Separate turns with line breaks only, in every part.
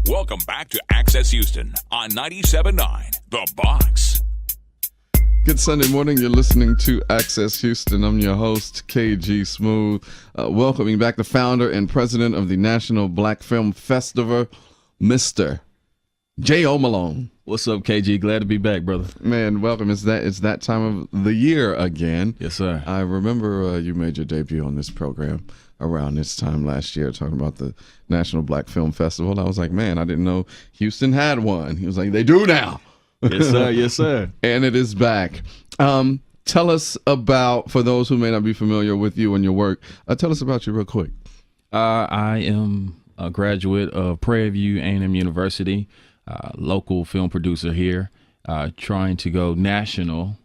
Welcome back to Access Houston on 97.9 The Box.
Good Sunday morning. You're listening to Access Houston. I'm your host, KG Smooth. Welcoming back the founder and president of the National Black Film Festival, Mr. J.O. Malone.
What's up, KG? Glad to be back, brother.
Man, welcome. It's that time of the year again.
Yes, sir.
I remember you made your debut on this program around this time last year talking about the National Black Film Festival. I was like, man, I didn't know Houston had one. He was like, they do now.
Yes, sir. Yes, sir.
And it is back. Tell us about, for those who may not be familiar with you and your work, tell us about you real quick.
I am a graduate of Prairie View A&M University, local film producer here, trying to go national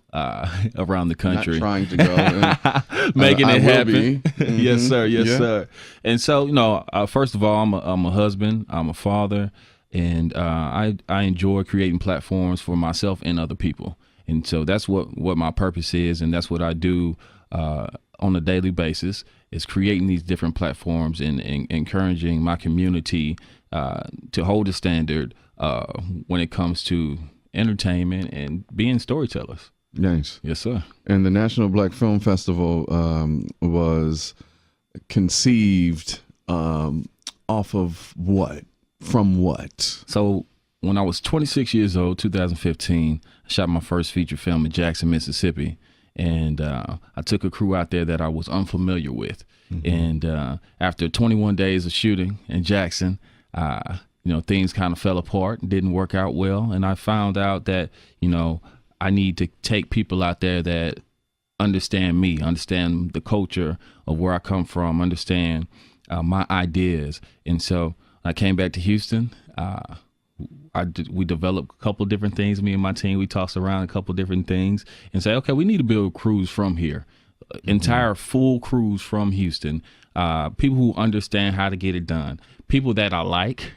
around the country.
Not trying to go.
Making it happen.
Mm-hmm.
Yes, sir. Yes,
Yeah.
sir. And so, first of all, I'm a husband. I'm a father. And I enjoy creating platforms for myself and other people. And so that's what my purpose is, and that's what I do on a daily basis, is creating these different platforms and encouraging my community to hold a standard when it comes to entertainment and being storytellers.
Nice.
Yes, sir.
And the National Black Film Festival was conceived off of what? From what?
So when I was 26 years old, 2015, I shot my first feature film in Jackson, Mississippi. And I took a crew out there that I was unfamiliar with. Mm-hmm. And after 21 days of shooting in Jackson, things kind of fell apart, didn't work out well. And I found out that, I need to take people out there that understand me, understand the culture of where I come from, understand my ideas. And so I came back to Houston. We developed a couple different things. Me and my team, we tossed around a couple different things and say, okay, we need to build crews from here, entire full crews from Houston, people who understand how to get it done, people that I like,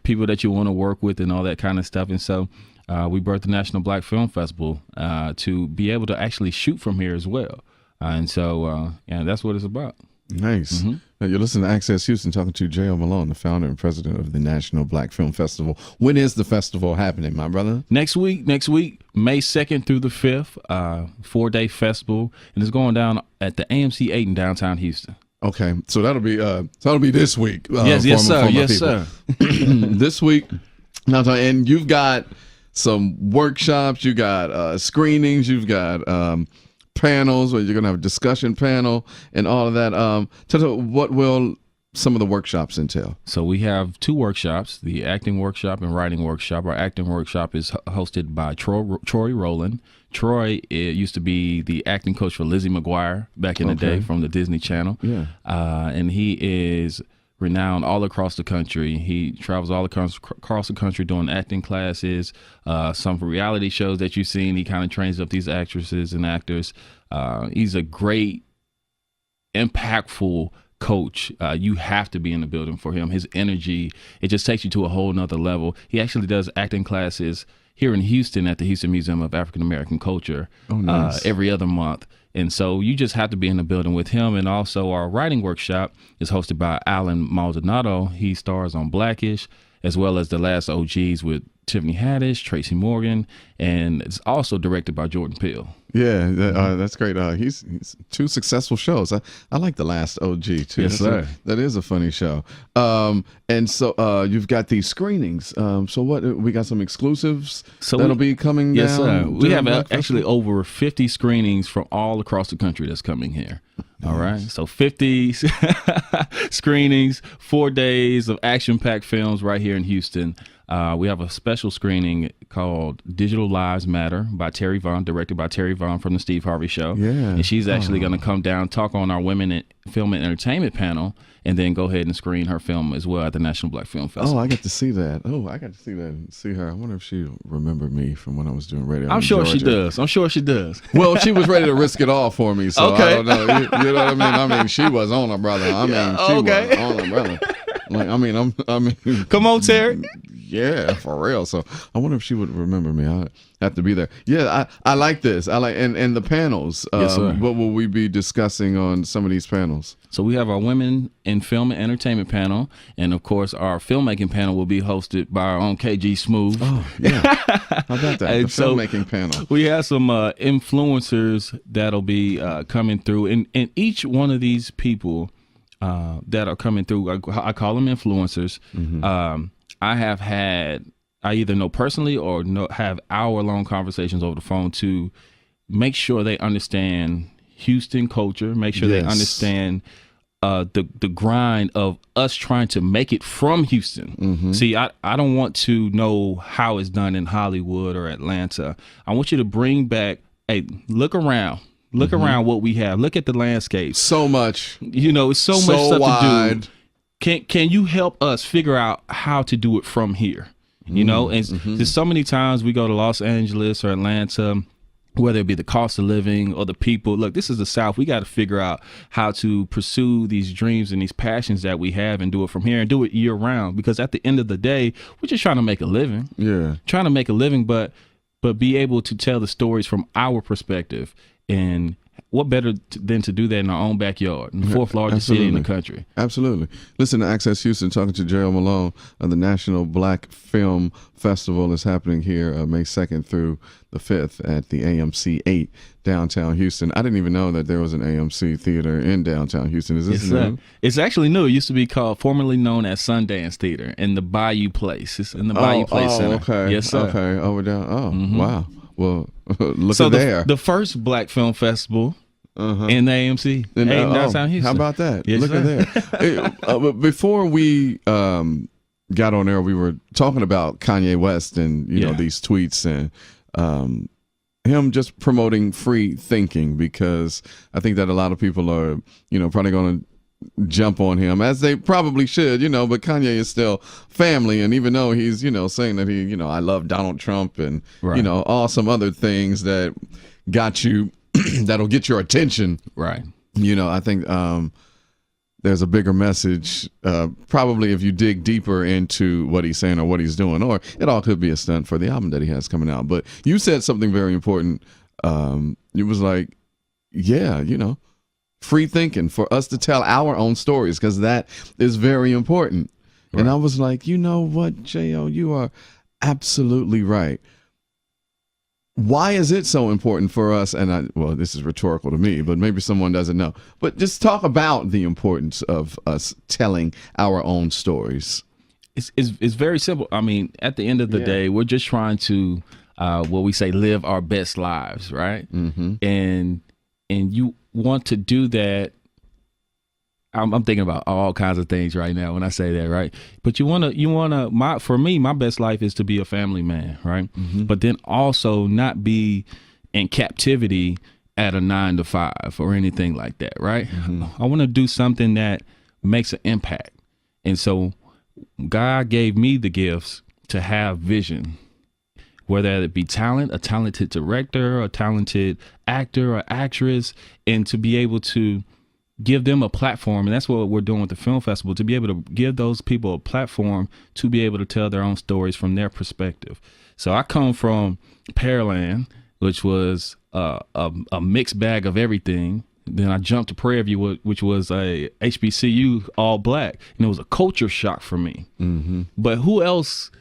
people that you want to work with and all that kind of stuff. And so we birthed the National Black Film Festival to be able to actually shoot from here as well. And so that's what it's about.
Nice. Mm-hmm. Now you're listening to Access Houston, talking to J.O. Malone, the founder and president of the National Black Film Festival. When is the festival happening, my brother?
Next week, May 2nd through the 5th, 4-day festival, and it's going down at the AMC 8 in downtown Houston.
Okay, so that'll be this week.
Yes, sir.
This week, and you've got some workshops, you got screenings, you've got panels where you're going to have a discussion panel and all of that. What will some of the workshops entail?
So we have 2 workshops, the acting workshop and writing workshop. Our acting workshop is hosted by Troy Rowland. Troy used to be the acting coach for Lizzie McGuire back in the day from the Disney Channel. Yeah. And he is renowned all across the country. He travels all across the country doing acting classes, some reality shows that you've seen. He kind of trains up these actresses and actors. He's a great, impactful coach. You have to be in the building for him. His energy, it just takes you to a whole nother level. He actually does acting classes here in Houston at the Houston Museum of African American Culture every other month. And so you just have to be in the building with him. And also our writing workshop is hosted by Alan Maldonado. He stars on Blackish, as well as The Last OGs with Tiffany Haddish, Tracy Morgan, and it's also directed by Jordan Peele.
Yeah, that's great. He's 2 successful shows. I like The Last OG too.
Yes, sir.
That is a funny show. And so you've got these screenings. So what? We got some exclusives that'll be coming down.
Yes, sir. We have actually over 50 screenings from all across the country that's coming here. All right. So 50 screenings, 4 days of action-packed films right here in Houston. We have a special screening called Digital Lives Matter by Terry Vaughn, directed by Terry Vaughn from the Steve Harvey Show. Yeah. And she's actually going to come down, talk on our Women in Film and Entertainment panel, and then go ahead and screen her film as well at the National Black Film Festival.
Oh, I got to see that. I got to see that and see her. I wonder if she'll remember me from when I was doing radio.
I'm sure she does.
Well, she was ready to risk it all for me, so I don't know. You know what I mean? She was on her brother. She was on her brother. Like, I mean,
come on, Terry.
yeah, for real. So I wonder if she would remember me. I have to be there. Yeah, I like this. I like and the panels.
Yes, sir.
What will we be discussing on some of these panels?
So we have our Women in Film and Entertainment panel, and of course our filmmaking panel will be hosted by our own KG Smooth.
Oh, yeah. How about that? The filmmaking panel.
We have some influencers that'll be coming through, and each one of these people that are coming through, I call them influencers. I either know personally or have hour-long conversations over the phone to make sure they understand Houston culture, make sure they understand the grind of us trying to make it from Houston. See, I don't want to know how it's done in Hollywood or Atlanta. I want you to bring back, hey, look around. Look around what we have. Look at the landscape.
So much.
It's so much stuff
wide.
to do. Can you help us figure out how to do it from here? And there's so many times we go to Los Angeles or Atlanta, whether it be the cost of living or the people. Look, this is the South. We got to figure out how to pursue these dreams and these passions that we have and do it from here and do it year round. Because at the end of the day, we're just trying to make a living.
Yeah.
Trying to make a living, but be able to tell the stories from our perspective. And what better than to do that in our own backyard, in the fourth largest city in the country?
Absolutely. Listen to Access Houston, talking to J.O. Malone. The National Black Film Festival is happening here May 2nd through the 5th at the AMC 8 downtown Houston. I didn't even know that there was an AMC theater in downtown Houston. Is this new?
It's actually new. It used to be formerly known as Sundance Theater in the Bayou Place. It's in the Bayou Place Center.
Okay.
Yes, sir.
Okay. Over down. Oh, wow. Well, look
so
at there.
The first Black Film Festival in the AMC in downtown Houston.
How about that?
Yes,
look at there. But before we got on air, we were talking about Kanye West and you know these tweets and him just promoting free thinking, because I think that a lot of people are probably going to jump on him, as they probably should, but Kanye is still family. And even though he's, saying that he, I love Donald Trump and, all some other things that got you, that'll get your attention.
Right.
I think there's a bigger message, probably if you dig deeper into what he's saying or what he's doing, or it all could be a stunt for the album that he has coming out. But you said something very important. It was like, free thinking, for us to tell our own stories, because that is very important. Right. And I was like, you know what, J.O., you are absolutely right. Why is it so important for us? And this is rhetorical to me, but maybe someone doesn't know. But just talk about the importance of us telling our own stories.
It's very simple. I mean, at the end of the day, we're just trying to, what we say, live our best lives, right? And you want to do that. I'm thinking about all kinds of things right now when I say that, right? But for me, my best life is to be a family man, right? But then also not be in captivity at a 9-to-5 or anything like that, right? I want to do something that makes an impact. And so God gave me the gifts to have vision, whether it be talent, a talented director, a talented actor or actress, and to be able to give them a platform. And that's what we're doing with the film festival, to be able to give those people a platform to be able to tell their own stories from their perspective. So I come from Pearland, which was a mixed bag of everything. Then I jumped to Prairie View, which was a HBCU all Black, and it was a culture shock for me. But who else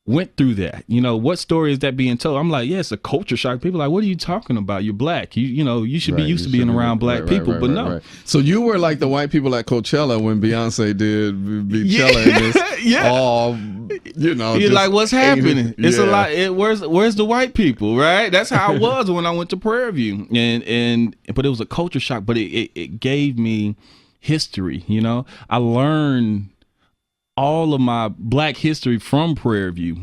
went through that? What story is that being told? I'm like, it's a culture shock. People are like, what are you talking about? You're Black. You should be used to being around Black people, but no.
So you were like the white people at Coachella when Beyonce did Beachella. And this,
you're like, what's happening? It's a lot. Where's the white people, right? That's how I was when I went to Prairie View, but it was a culture shock. But it gave me history. I learned all of my Black history from Prairie View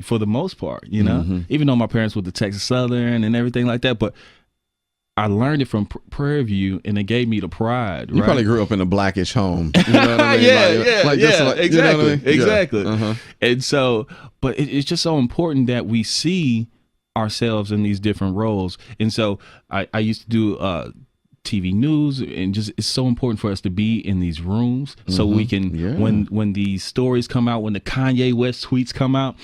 for the most part, even though my parents were the Texas Southern and everything like that, but I learned it from Prairie View, and it gave me the pride.
You probably grew up in a Blackish home. You know what I mean?
Exactly. Exactly. And so, but it's just so important that we see ourselves in these different roles. And so I used to do TV news, and just it's so important for us to be in these rooms so we can when these stories come out, when the Kanye West tweets come out,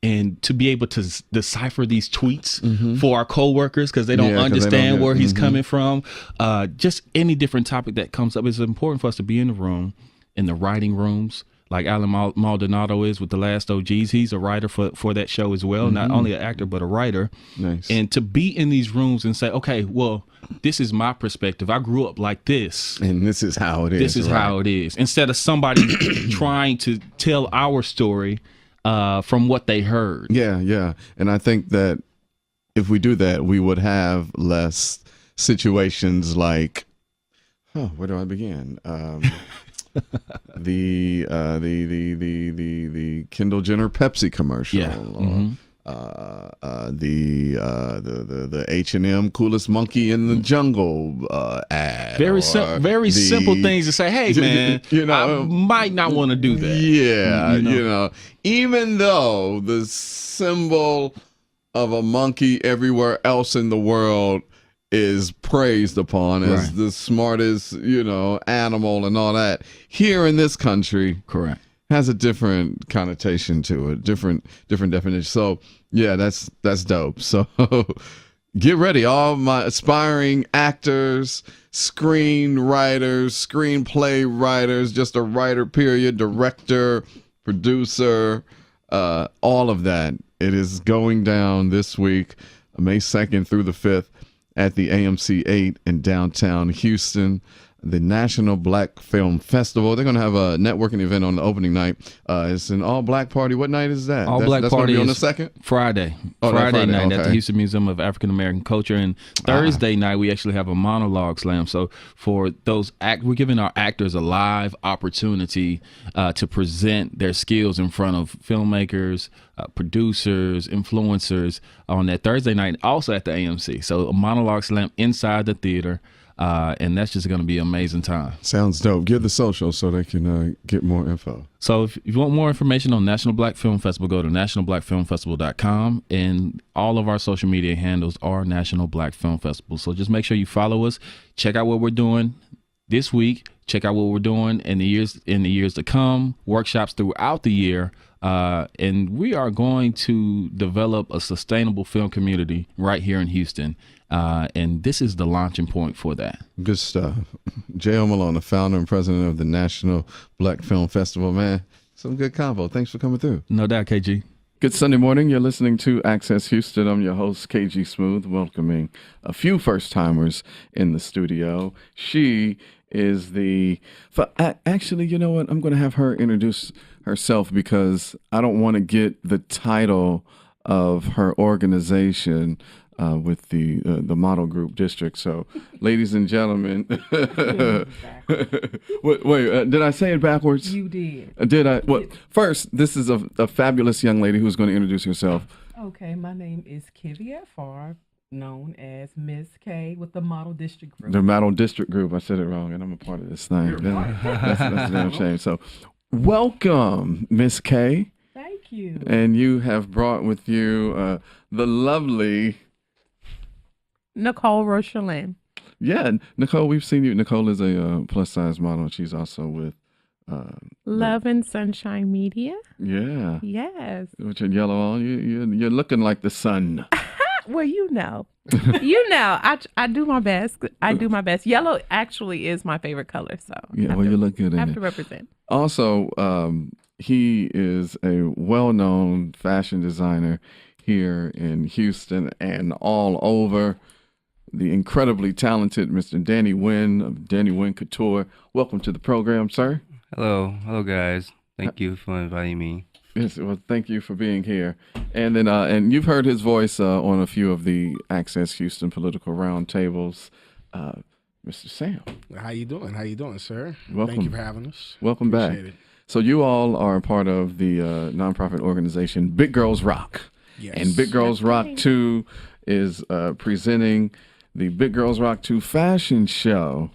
and to be able to decipher these tweets for our coworkers because they don't understand where he's coming from. Just any different topic that comes up, it's important for us to be in the room, in the writing rooms, like Alan Maldonado is with The Last OGs. He's a writer for that show as well, not only an actor but a writer.
Nice.
And to be in these rooms and say, okay, well, this is my perspective. I grew up like this,
and this is how it is.
This is how it is. Instead of somebody trying to tell our story from what they heard.
Yeah. And I think that if we do that, we would have less situations like, where do I begin? The Kendall Jenner Pepsi commercial.
Yeah.
The H&M coolest monkey in the jungle ad.
Very simple things to say, hey man, I might not want to do that.
Yeah, even though the symbol of a monkey everywhere else in the world is praised upon as the smartest, animal and all that, here in this country,
correct,
has a different connotation to it, different definition. So yeah, that's dope. So get ready, all my aspiring actors, screenwriters, screenplay writers, just a writer period, director, producer, all of that. It is going down this week, May 2nd through the 5th at the AMC 8 in downtown Houston. The National Black Film Festival. They're going to have a networking event on the opening night. It's an all-black party. What night is that?
All-black party
be on the
is
2nd?
Friday.
Oh,
Friday night at the
okay.
Houston Museum of African American Culture. And Thursday night, we actually have a monologue slam. So for those we're giving our actors a live opportunity to present their skills in front of filmmakers, producers, influencers on that Thursday night, also at the AMC. So a monologue slam inside the theater. And that's just going to be an amazing time.
Sounds dope. Give the social so they can get more info.
So if you want more information on National Black Film Festival, go to nationalblackfilmfestival.com, and all of our social media handles are National Black Film Festival. So just make sure you follow us. Check out what we're doing this week. Check out what we're doing in the years to come. Workshops throughout the year. And we are going to develop a sustainable film community right here in Houston. And this is the launching point for that.
Good stuff. J.O. Malone, the founder and president of the National Black Film Festival. Man, some good convo. Thanks for coming through.
No doubt, KG.
Good Sunday morning. You're listening to Access Houston. I'm your host, KG Smooth, welcoming a few first-timers in the studio. She is actually, you know what? I'm going to have her introduce herself because I don't want to get the title of her organization with the model group district. So, ladies and gentlemen, wait, did I say it backwards?
You did.
Did I? Well, first, this is a fabulous young lady who's going to introduce herself.
Okay, my name is Kiviette Pharr, known as Miss K with the Model District Group.
The Model District Group. I said it wrong, and I'm a part of this thing. That's a damn shame. So, welcome, Miss K.
Thank you.
And you have brought with you the lovely
Nicole Rhocherlyn.
Yeah, Nicole, we've seen you. Nicole is a plus-size model. She's also with
Love and Sunshine Media.
Yeah.
Yes.
With your yellow on, you're looking like the sun.
Well, I do my best. Yellow actually is my favorite color, so
yeah. Well, you look good in it.
I have to represent.
Also, he is a well-known fashion designer here in Houston and all over. The incredibly talented Mr. Danny Nguyen Coutour. Welcome to the program, sir.
Hello guys. Thank you for inviting me.
Yes, well, thank you for being here. And then, and you've heard his voice on a few of the Access Houston political roundtables. Mr. Sam.
How you doing, sir?
Welcome.
Thank you for having us.
Welcome back.
It.
So you all are part of the nonprofit organization Big Girls Rock.
Yes.
And Big Girls Rock 2 is presenting the Big Girls Rock 2 fashion show,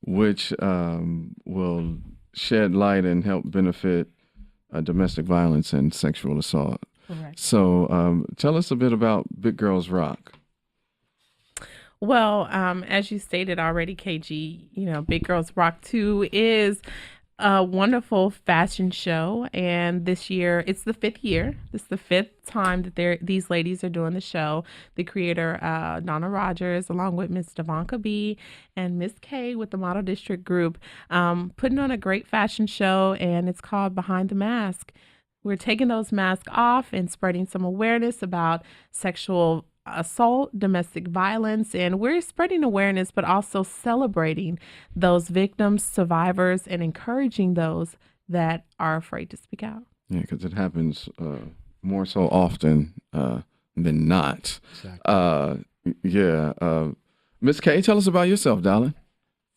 which will shed light and help benefit domestic violence and sexual assault.
Correct.
So tell us a bit about Big Girls Rock.
Well, as you stated already, KG, Big Girls Rock 2 is a wonderful fashion show, and this year it's the fifth year. This is the fifth time that these ladies are doing the show. The creator, Donna Rogers, along with Miss Devonka B and Miss K with the Model District Group, putting on a great fashion show, and it's called Behind the Mask. We're taking those masks off and spreading some awareness about sexual assault, domestic violence, and we're spreading awareness, but also celebrating those victims, survivors, and encouraging those that are afraid to speak out.
Yeah, because it happens more so often than not.
Exactly.
Miss K, tell us about yourself, darling.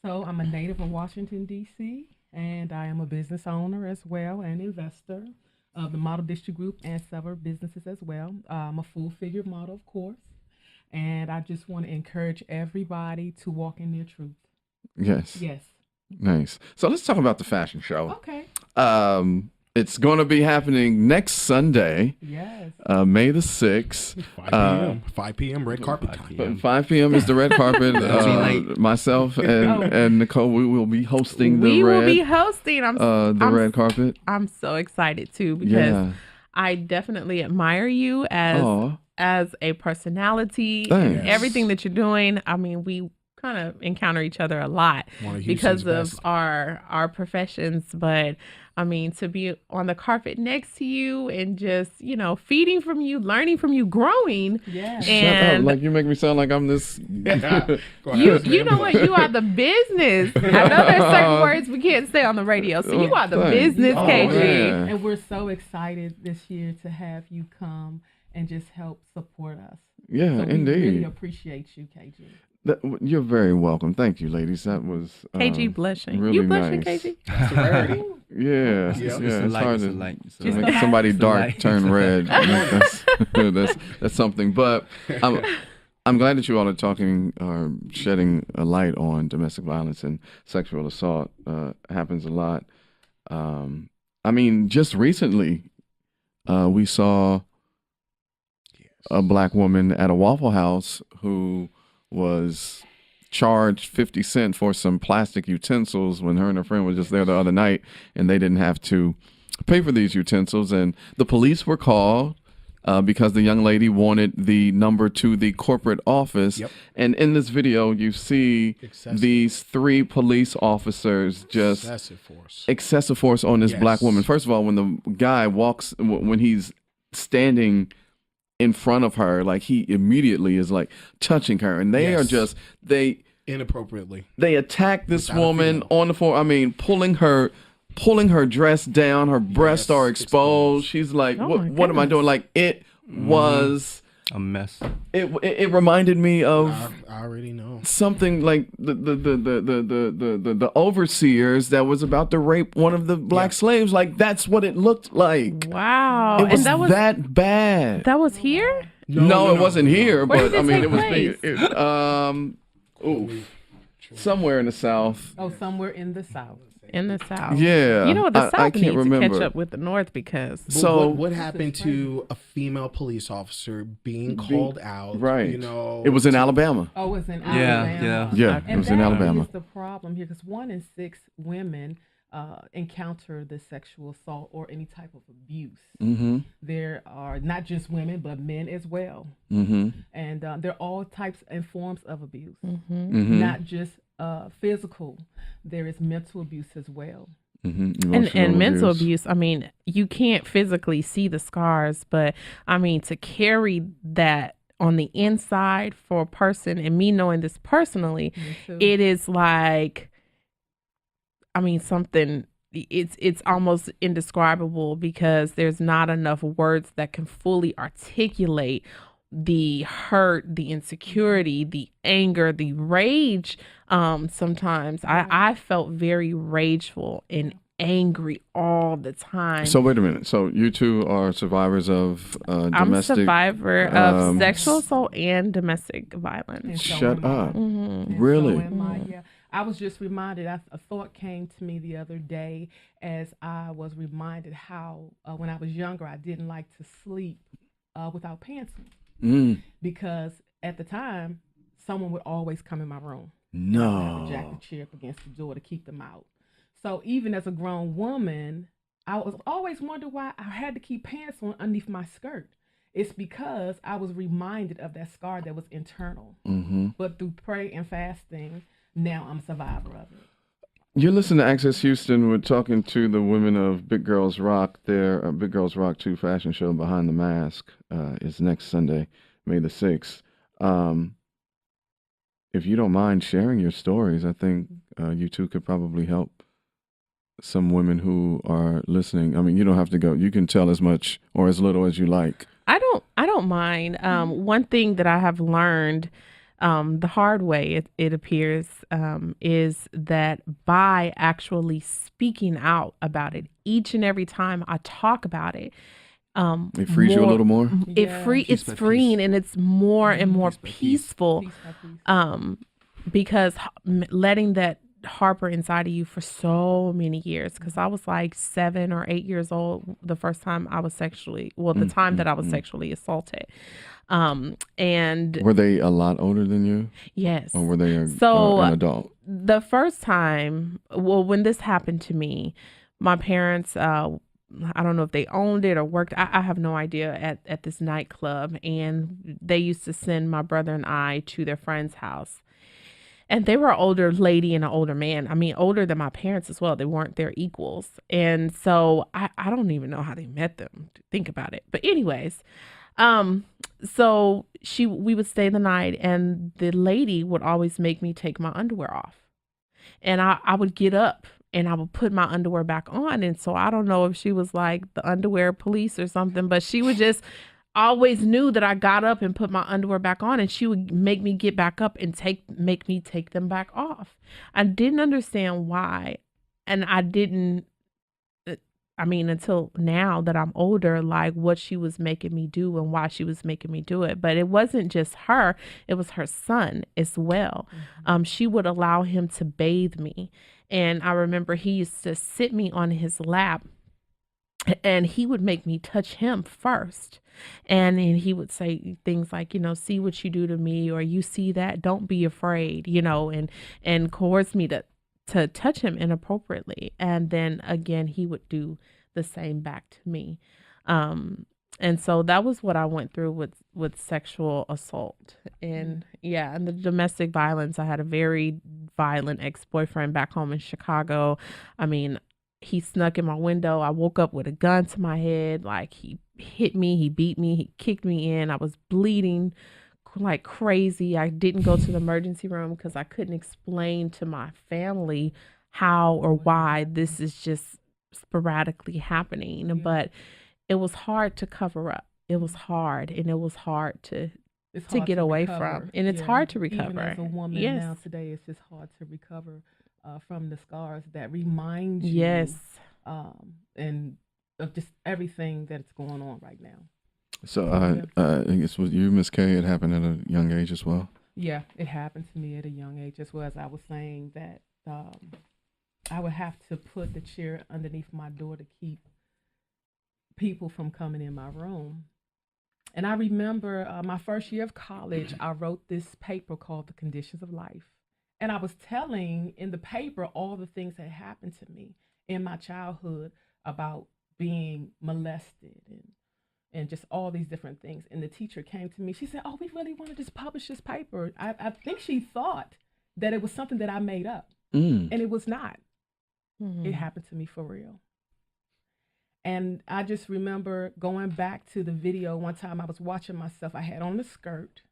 So I'm a native of Washington, D.C., and I am a business owner as well and investor of the Model District Group and several businesses as well. I'm a full-figure model, of course, and I just want to encourage everybody to walk in their truth.
Yes.
Yes.
Nice. So let's talk about the fashion show.
Okay.
It's going to be happening next Sunday,
Yes.
May the 6th.
5 p.m. 5 p.m. red carpet time.
5 p.m. is the red carpet. Myself and Nicole, we will be hosting the red carpet.
I'm so excited too because I definitely admire you as a personality.
Thanks.
And everything that you're doing. I mean, we kind of encounter each other a lot because of our professions, but I mean, to be on the carpet next to you and just, feeding from you, learning from you, growing.
Yeah.
Shut up. Like, you make me sound like I'm this.
You know what? You are the business. I know there's certain words we can't say on the radio. So you are the business, KG.
Man.
And we're so excited this year to have you come and just help support us.
Yeah,
So we
indeed.
really appreciate you, KG.
You're very welcome. Thank you, ladies. That was
KG blushing.
really
You blushing,
nice.
KG?
That's a rarity.
Yeah,
It's a
it's
light,
hard
it's a
to
light, it's a
make
light.
somebody
It's a
dark
light.
turn red. That's something. But I'm glad that you all are talking or shedding a light on domestic violence and sexual assault. Happens a lot. I mean, just recently, we saw a black woman at a Waffle House who was charged 50 cents for some plastic utensils when her and her friend was just there the other night, and they didn't have to pay for these utensils. And the police were called because the young lady wanted the number to the corporate office.
Yep.
And in this video, you see these 3 police officers just excessive force on this black woman. First of all, when the guy walks, when he's standing in front of her, like, he immediately is like touching her, and they are just
inappropriately.
They attack this woman on the floor. I mean, pulling her dress down. Her breasts are exposed. She's like, "What am I doing?" Like, it was
a mess.
It reminded me of
I already know
something like the overseers that was about to rape one of the black slaves. Like, that's what it looked like.
Wow.
It was,
and that was
that bad.
That was here?
No, it wasn't here.
Where
But
did
I mean,
take
it was somewhere in the South.
Oh, somewhere in the South.
In the South.
Yeah.
You know what? The South
I can't
needs
remember.
to catch up with the North because.
So
what happened to a female police officer being called out?
Right.
You know,
it was in Alabama.
Oh, it was in Alabama.
Yeah,
and
it was in Alabama.
That is the problem here, because 1 in 6 women encounter the sexual assault or any type of abuse.
Mm-hmm.
There are not just women, but men as well.
Mm-hmm.
And there are all types and forms of abuse,
Mm-hmm.
not just physical. There is mental abuse as well.
Mm-hmm.
And mental abuse. I mean, you can't physically see the scars, but I mean, to carry that on the inside for a person, and me knowing this personally, it is like, I mean, something, it's almost indescribable, because there's not enough words that can fully articulate the hurt, the insecurity, the anger, the rage. Sometimes I felt very rageful and angry all the time.
So wait a minute. So you two are survivors of domestic.
I'm a survivor of sexual assault and domestic violence.
Shut up.
Mm-hmm.
Really?
So am I, yeah. I was just reminded, a thought came to me the other day as I was reminded how when I was younger, I didn't like to sleep without pants on. Because at the time, someone would always come in my room. I would have to jack
No.
the chair up against the door to keep them out. So even as a grown woman, I was always wondering why I had to keep pants on underneath my skirt. It's because I was reminded of that scar that was internal.
Mm-hmm.
But through prayer and fasting, now I'm a survivor of it.
You're listening to Access Houston. We're talking to the women of Big Girls Rock. Their Big Girls Rock 2 fashion show, Behind the Mask, is next Sunday, May the 6th. If you don't mind sharing your stories, I think you two could probably help some women who are listening. I mean, you don't have to go. You can tell as much or as little as you like.
I don't mind. One thing that I have learned the hard way, it appears, is that by actually speaking out about it each and every time I talk about it,
It frees you a little more.
It's freeing, and it's more and more peaceful.
Piece by piece.
Because letting that harbor inside of you for so many years, because I was like 7 or 8 years old the first time I was the time that I was sexually assaulted. And
Were they a lot older than you?
yes.
Or were they an adult?
The first time, when this happened to me, my parents, I don't know if they owned it or worked. I have no idea at this nightclub. And they used to send my brother and I to their friend's house. And they were an older lady and an older man. I mean, older than my parents as well. They weren't their equals. And so I don't even know how they met them, to think about it. But anyways, so we would stay the night, and the lady would always make me take my underwear off. And I would get up and I would put my underwear back on. And so I don't know if she was like the underwear police or something, but she would just always knew that I got up and put my underwear back on, and she would make me get back up and make me take them back off. I didn't understand why. And I didn't, until now that I'm older, like what she was making me do and why she was making me do it. But it wasn't just her, it was her son as well. Mm-hmm. She would allow him to bathe me. And I remember he used to sit me on his lap, and he would make me touch him first. And then he would say things like, see what you do to me, or you see that, don't be afraid, and coerce me to touch him inappropriately. And then again, he would do the same back to me. And so that was what I went through with sexual assault. And and the domestic violence. I had a very violent ex-boyfriend back home in Chicago. I mean, he snuck in my window. I woke up with a gun to my head. Like, he hit me, he beat me, he kicked me in. I was bleeding like crazy. I didn't go to the emergency room because I couldn't explain to my family how or why this is just sporadically happening. Yeah. But it was hard to cover up. It was hard, and it was hard to get away from. And it's hard to recover.
Even as a woman now today, it's just hard to recover from the scars that remind you and of just everything that's going on right now.
So I guess with you, Miss K, it happened at a young age as well?
Yeah, it happened to me at a young age as well. As I was saying that I would have to put the chair underneath my door to keep people from coming in my room. And I remember my first year of college, I wrote this paper called The Conditions of Life. And I was telling in the paper all the things that happened to me in my childhood about being molested and just all these different things. And the teacher came to me. She said, "Oh, we really want to just publish this paper." I think she thought that it was something that I made up. And it was not. Mm-hmm. It happened to me for real. And I just remember going back to the video one time. I was watching myself. I had on the skirt,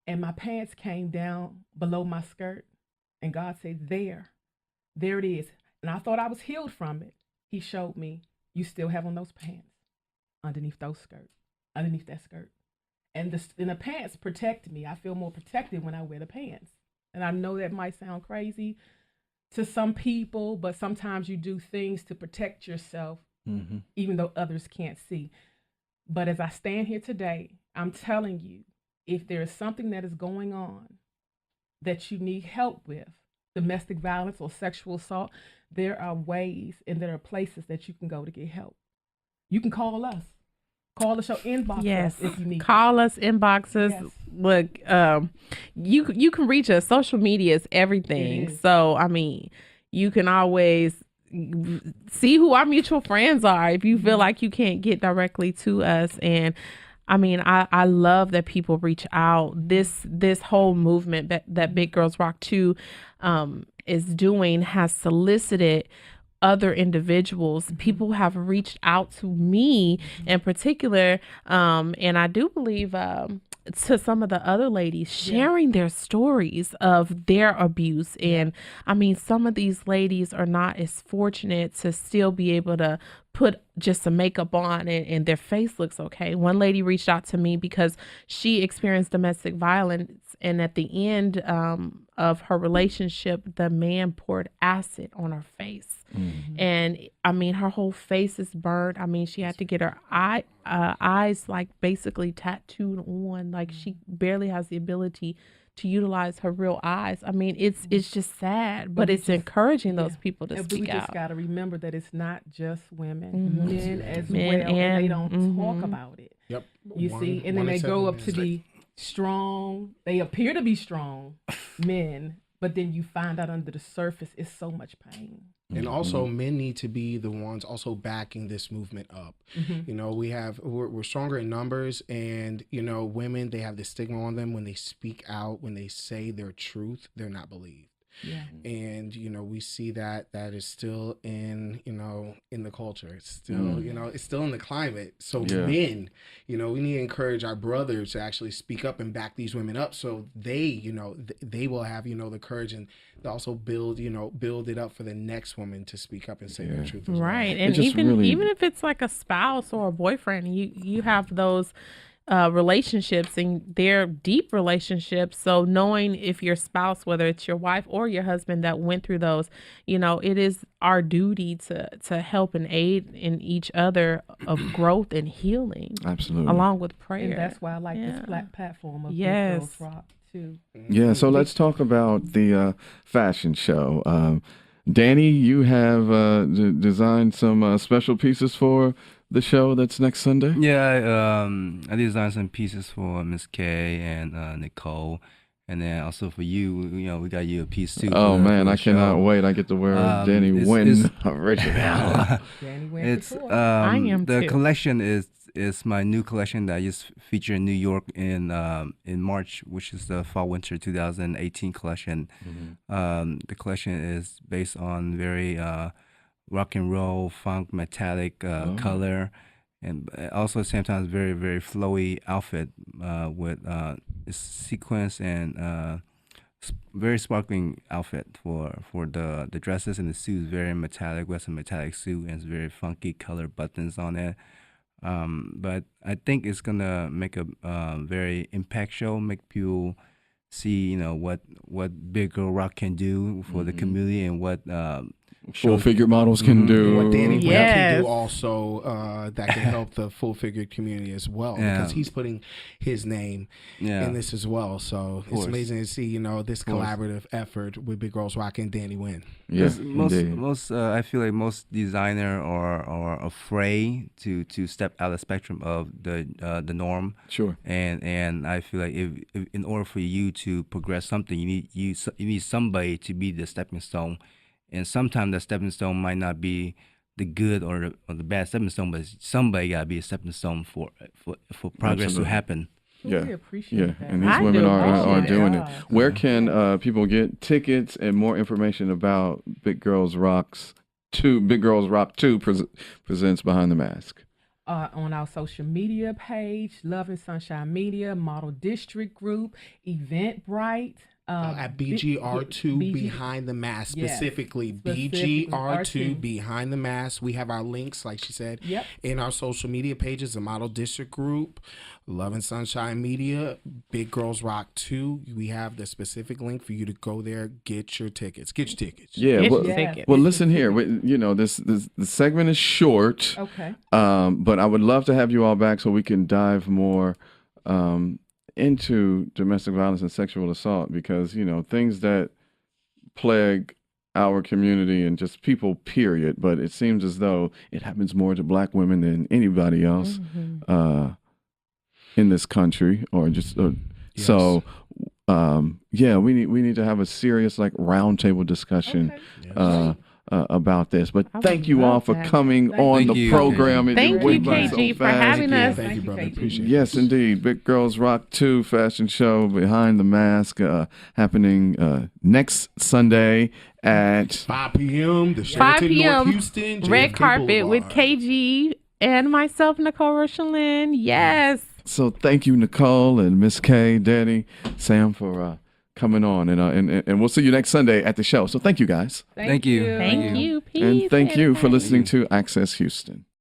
and my pants came down below my skirt. And God said, there it is. And I thought I was healed from it. He showed me, you still have on those pants underneath that skirt. And the pants protect me. I feel more protected when I wear the pants. And I know that might sound crazy to some people, but sometimes you do things to protect yourself, even though others can't see. But as I stand here today, I'm telling you, if there is something that is going on that you need help with, domestic violence or sexual assault, there are ways and there are places that you can go to get help. You can call us. Call the show, inbox us if you need.
Call us, inbox us. Yes. look, you can reach us. Social media is everything. So I mean, you can always see who our mutual friends are if you feel like you can't get directly to us. And I mean, I love that people reach out. This whole movement that Big Girls Rock 2 is doing has solicited other individuals. People have reached out to me in particular, and I do believe to some of the other ladies, sharing their stories of their abuse. And I mean, some of these ladies are not as fortunate to still be able to put just some makeup on and their face looks okay. One lady reached out to me because she experienced domestic violence, and at the end of her relationship, the man poured acid on her face. And I mean, her whole face is burned. I mean, she had to get her eyes like basically tattooed on. Like she barely has the ability to utilize her real eyes. I mean, it's just sad, but it's encouraging those people to speak out.
We just got to remember that it's not just women, men as well, and they don't talk about it.
Yep.
You see, and then they grow up to be strong. They appear to be strong men, but then you find out under the surface it's so much pain.
And also, men need to be the ones also backing this movement up. You know, we're stronger in numbers, and you know, women, they have this stigma on them when they speak out, when they say their truth, they're not believed. And you know, we see that is still in, you know, in the culture. It's still you know, it's still in the climate. So men, you know, we need to encourage our brothers to actually speak up and back these women up, so they, you know, they will have, you know, the courage and also build it up for the next woman to speak up and say their truth as well.
And even if it's like a spouse or a boyfriend, you have those relationships, and they're deep relationships. So knowing if your spouse, whether it's your wife or your husband that went through those, you know, it is our duty to help and aid in each other of growth and healing.
Absolutely.
Along with prayer.
And that's why I like this platform of Big Girls Rock too.
Yeah, so let's talk about the fashion show. Danny, you have designed some special pieces for the show that's next Sunday?
Yeah, I designed some pieces for Miss K and Nicole, and then also for you. You know, we got you a piece too.
Oh man, I cannot wait! I get to wear Danny Nguyen original.
Danny Nguyen Coutour.
I am
the
too.
collection is my new collection that I just featured in New York in March, which is the fall winter 2018 collection. The collection is based on very rock and roll, funk, metallic color, and also at the same time very, very flowy outfit with sequence and very sparkling outfit for the dresses and the suits. Very metallic, with some metallic suit, and it's very funky color buttons on it. But I think it's gonna make a very impact show, make people see, you know, what Big Girl Rock can do for the community, and what
full figure models can do.
What Danny Nguyen can do also that can help the full figure community as well, because he's putting his name in this as well. So it's amazing to see, you know, this collaborative effort with Big Girls Rock and Danny Nguyen.
Yes,
most I feel like most designer are afraid to step out of the spectrum of the norm.
Sure.
And I feel like if in order for you to progress something, you need somebody to be the stepping stone. And sometimes that stepping stone might not be the good or the bad stepping stone, but somebody gotta be a stepping stone for progress to happen.
We appreciate that.
And these women are doing it. Where can people get tickets and more information about Big Girls Rock 2 presents Behind the Mask?
On our social media page, Love and Sunshine Media, Model District Group, Eventbrite.
At BGR2 Behind the Mask, specifically BGR2 Behind the Mask. We have our links, like she said, in our social media pages, the Model District Group, Love and Sunshine Media, Big Girls Rock 2. We have the specific link for you to go there, get your tickets.
Yeah, well, listen here. You know, the segment is short.
Okay.
But I would love to have you all back so we can dive more into domestic violence and sexual assault, because, you know, things that plague our community and just people, period. But it seems as though it happens more to Black women than anybody else in this country, or just
Yes.
So, yeah, we need to have a serious like roundtable discussion.
Okay.
About this, but
I would
thank you all
love
for
that.
coming
Thank
on
you.
the
Thank you,
program.
KG.
It
Thank you,
went by so
KG, for
fast.
having us.
Thank you, brother.
KG.
Appreciate it.
Yes, indeed. Big Girls Rock 2 fashion show Behind the Mask happening next Sunday at
5 p.m. The
5
Sheraton
p.m.
North Houston
Red
JFK
carpet with
Boulevard.
KG and myself, Nicole Rhocherlyn. Yes.
So thank you, Nicole and Miss K, Danny, Sam, for coming on, and we'll see you next Sunday at the show. So thank you guys,
Thank you.
Thank you. Peace.
and thank you for
everybody.
listening to Access Houston.